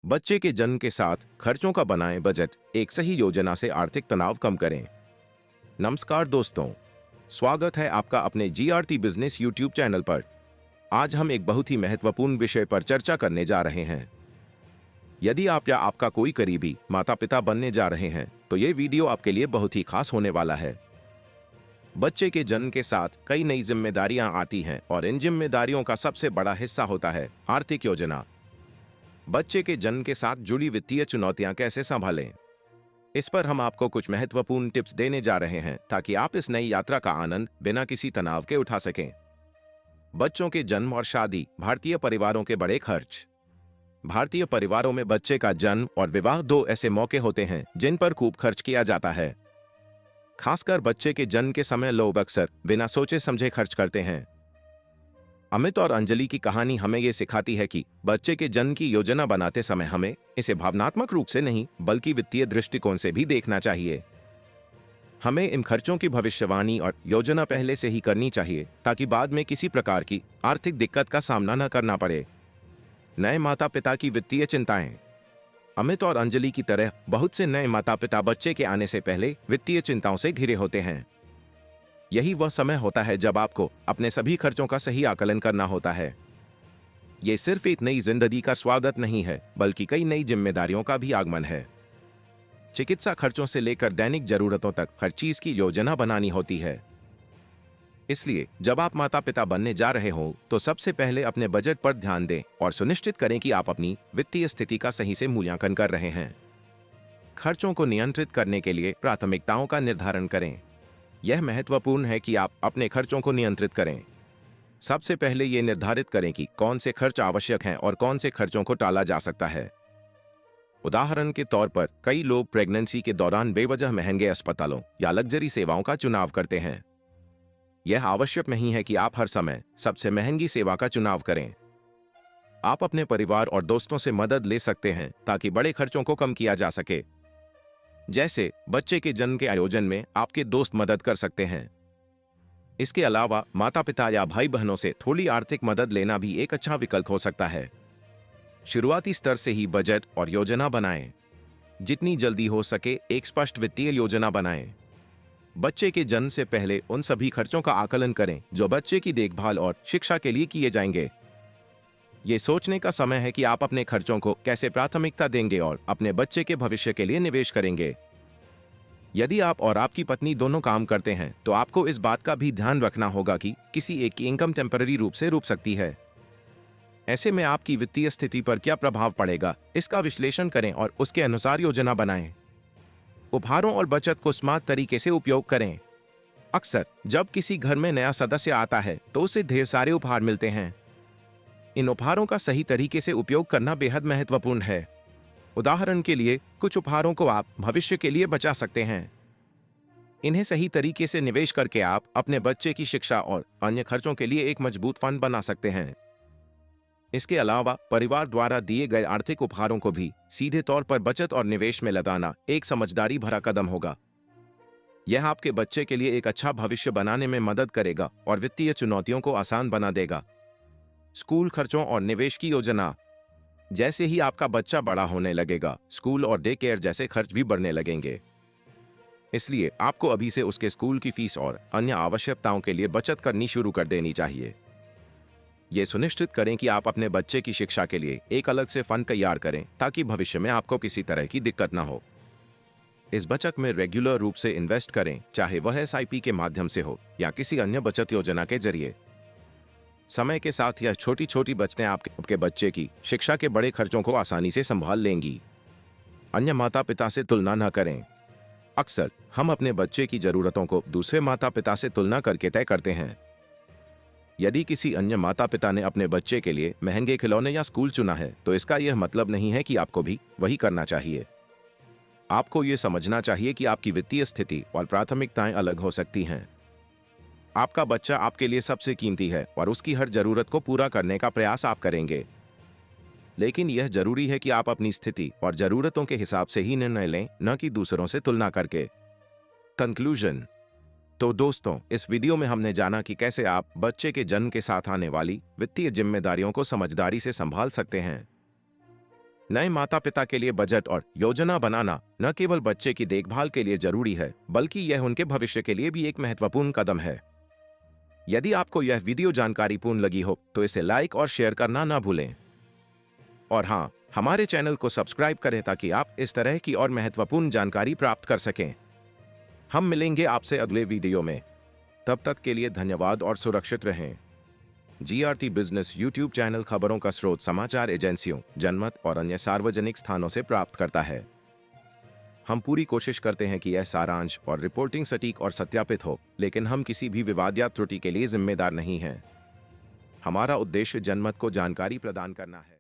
बच्चे के जन्म के साथ खर्चों का बनाएं बजट। एक सही योजना से आर्थिक तनाव कम करें। नमस्कार दोस्तों, स्वागत है आपका अपने जीआरटी बिजनेस यूट्यूब चैनल पर। आज हम एक बहुत ही महत्वपूर्ण विषय पर चर्चा करने जा रहे हैं। यदि आप या आपका कोई करीबी माता पिता बनने जा रहे हैं तो ये वीडियो आपके लिए बहुत ही खास होने वाला है। बच्चे के जन्म के साथ कई नई जिम्मेदारियां आती हैं और इन जिम्मेदारियों का सबसे बड़ा हिस्सा होता है आर्थिक योजना। बच्चे के जन्म के साथ जुड़ी वित्तीय चुनौतियां कैसे संभालें, इस पर हम आपको कुछ महत्वपूर्ण टिप्स देने जा रहे हैं ताकि आप इस नई यात्रा का आनंद बिना किसी तनाव के उठा सकें। बच्चों के जन्म और शादी, भारतीय परिवारों के बड़े खर्च। भारतीय परिवारों में बच्चे का जन्म और विवाह दो ऐसे मौके होते हैं जिन पर खूब खर्च किया जाता है। खासकर बच्चे के जन्म के समय लोग अक्सर बिना सोचे समझे खर्च करते हैं। अमित और अंजलि की कहानी हमें यह सिखाती है कि बच्चे के जन्म की योजना बनाते समय हमें इसे भावनात्मक रूप से नहीं बल्कि वित्तीय दृष्टिकोण से भी देखना चाहिए। हमें इन खर्चों की भविष्यवाणी और योजना पहले से ही करनी चाहिए ताकि बाद में किसी प्रकार की आर्थिक दिक्कत का सामना न करना पड़े। नए माता पिता की वित्तीय चिंताएं। अमित और अंजलि की तरह बहुत से नए माता पिता बच्चे के आने से पहले वित्तीय चिंताओं से घिरे होते हैं। यही वह समय होता है जब आपको अपने सभी खर्चों का सही आकलन करना होता है। ये सिर्फ एक नई जिंदगी का स्वागत नहीं है बल्कि कई नई जिम्मेदारियों का भी आगमन है। चिकित्सा खर्चों से लेकर दैनिक जरूरतों तक हर चीज की योजना बनानी होती है। इसलिए जब आप माता पिता बनने जा रहे हो तो सबसे पहले अपने बजट पर ध्यान दें और सुनिश्चित करें कि आप अपनी वित्तीय स्थिति का सही से मूल्यांकन कर रहे हैं। खर्चों को नियंत्रित करने के लिए प्राथमिकताओं का निर्धारण करें। यह महत्वपूर्ण है कि आप अपने खर्चों को नियंत्रित करें। सबसे पहले यह निर्धारित करें कि कौन से खर्च आवश्यक हैं और कौन से खर्चों को टाला जा सकता है। उदाहरण के तौर पर कई लोग प्रेगनेंसी के दौरान बेवजह महंगे अस्पतालों या लग्जरी सेवाओं का चुनाव करते हैं। यह आवश्यक नहीं है कि आप हर समय सबसे महंगी सेवा का चुनाव करें। आप अपने परिवार और दोस्तों से मदद ले सकते हैं ताकि बड़े खर्चों को कम किया जा सके। जैसे बच्चे के जन्म के आयोजन में आपके दोस्त मदद कर सकते हैं। इसके अलावा माता पिता या भाई बहनों से थोड़ी आर्थिक मदद लेना भी एक अच्छा विकल्प हो सकता है। शुरुआती स्तर से ही बजट और योजना बनाएं। जितनी जल्दी हो सके एक स्पष्ट वित्तीय योजना बनाएं। बच्चे के जन्म से पहले उन सभी खर्चों का आकलन करें जो बच्चे की देखभाल और शिक्षा के लिए किए जाएंगे। ये सोचने का समय है कि आप अपने खर्चों को कैसे प्राथमिकता देंगे और अपने बच्चे के भविष्य के लिए निवेश करेंगे। यदि आप और आपकी पत्नी दोनों काम करते हैं तो आपको इस बात का भी ध्यान रखना होगा कि किसी एक की इनकम टेम्पररी रूप से रुक सकती है। ऐसे में आपकी वित्तीय स्थिति पर क्या प्रभाव पड़ेगा, इसका विश्लेषण करें और उसके अनुसार योजना बनाएं। उपहारों और बचत को स्मार्ट तरीके से उपयोग करें। अक्सर जब किसी घर में नया सदस्य आता है तो उसे ढेर सारे उपहार मिलते हैं। इन उपहारों का सही तरीके से उपयोग करना बेहद महत्वपूर्ण है। उदाहरण के लिए कुछ उपहारों को आप भविष्य के लिए बचा सकते हैं। इन्हें सही तरीके से निवेश करके आप अपने बच्चे की शिक्षा और अन्य खर्चों के लिए एक मजबूत फंड बना सकते हैं। इसके अलावा परिवार द्वारा दिए गए आर्थिक उपहारों को भी सीधे तौर पर बचत और निवेश में लगाना एक समझदारी भरा कदम होगा। यह आपके बच्चे के लिए एक अच्छा भविष्य बनाने में मदद करेगा और वित्तीय चुनौतियों को आसान बना देगा। स्कूल खर्चों और निवेश की योजना। जैसे ही आपका बच्चा बड़ा होने लगेगा, स्कूल और डे केयर जैसे खर्च भी बढ़ने लगेंगे। इसलिए आपको अभी से उसके स्कूल की फीस और अन्य आवश्यकताओं के लिए बचत करनी शुरू कर देनी चाहिए। यह सुनिश्चित करें कि आप अपने बच्चे की शिक्षा के लिए एक अलग से फंड तैयार करें ताकि भविष्य में आपको किसी तरह की दिक्कत ना हो। इस बचत में रेगुलर रूप से इन्वेस्ट करें, चाहे वह एसआईपी के माध्यम से हो या किसी अन्य बचत योजना के जरिए। समय के साथ यह छोटी छोटी बचतें आपके बच्चे की शिक्षा के बड़े खर्चों को आसानी से संभाल लेंगी। अन्य माता पिता से तुलना न करें। अक्सर हम अपने बच्चे की जरूरतों को दूसरे माता पिता से तुलना करके तय करते हैं। यदि किसी अन्य माता पिता ने अपने बच्चे के लिए महंगे खिलौने या स्कूल चुना है तो इसका यह मतलब नहीं है कि आपको भी वही करना चाहिए। आपको यह समझना चाहिए कि आपकी वित्तीय स्थिति और प्राथमिकताएं अलग हो सकती हैं। आपका बच्चा आपके लिए सबसे कीमती है और उसकी हर जरूरत को पूरा करने का प्रयास आप करेंगे। लेकिन यह जरूरी है कि आप अपनी स्थिति और जरूरतों के हिसाब से ही निर्णय लें, न कि दूसरों से तुलना करके। कंक्लूजन। तो दोस्तों, इस वीडियो में हमने जाना कि कैसे आप बच्चे के जन्म के साथ आने वाली वित्तीय जिम्मेदारियों को समझदारी से संभाल सकते हैं। नए माता पिता के लिए बजट और योजना बनाना न केवल बच्चे की देखभाल के लिए जरूरी है, बल्कि यह उनके भविष्य के लिए भी एक महत्वपूर्ण कदम है। यदि आपको यह वीडियो जानकारीपूर्ण लगी हो तो इसे लाइक और शेयर करना ना भूलें। और हाँ, हमारे चैनल को सब्सक्राइब करें ताकि आप इस तरह की और महत्वपूर्ण जानकारी प्राप्त कर सकें। हम मिलेंगे आपसे अगले वीडियो में। तब तक के लिए धन्यवाद और सुरक्षित रहें। जीआरटी बिजनेस यूट्यूब चैनल खबरों का स्रोत समाचार एजेंसियों, जनमत और अन्य सार्वजनिक स्थानों से प्राप्त करता है। हम पूरी कोशिश करते हैं कि यह सारांश और रिपोर्टिंग सटीक और सत्यापित हो, लेकिन हम किसी भी विवाद या त्रुटि के लिए जिम्मेदार नहीं हैं। हमारा उद्देश्य जनमत को जानकारी प्रदान करना है।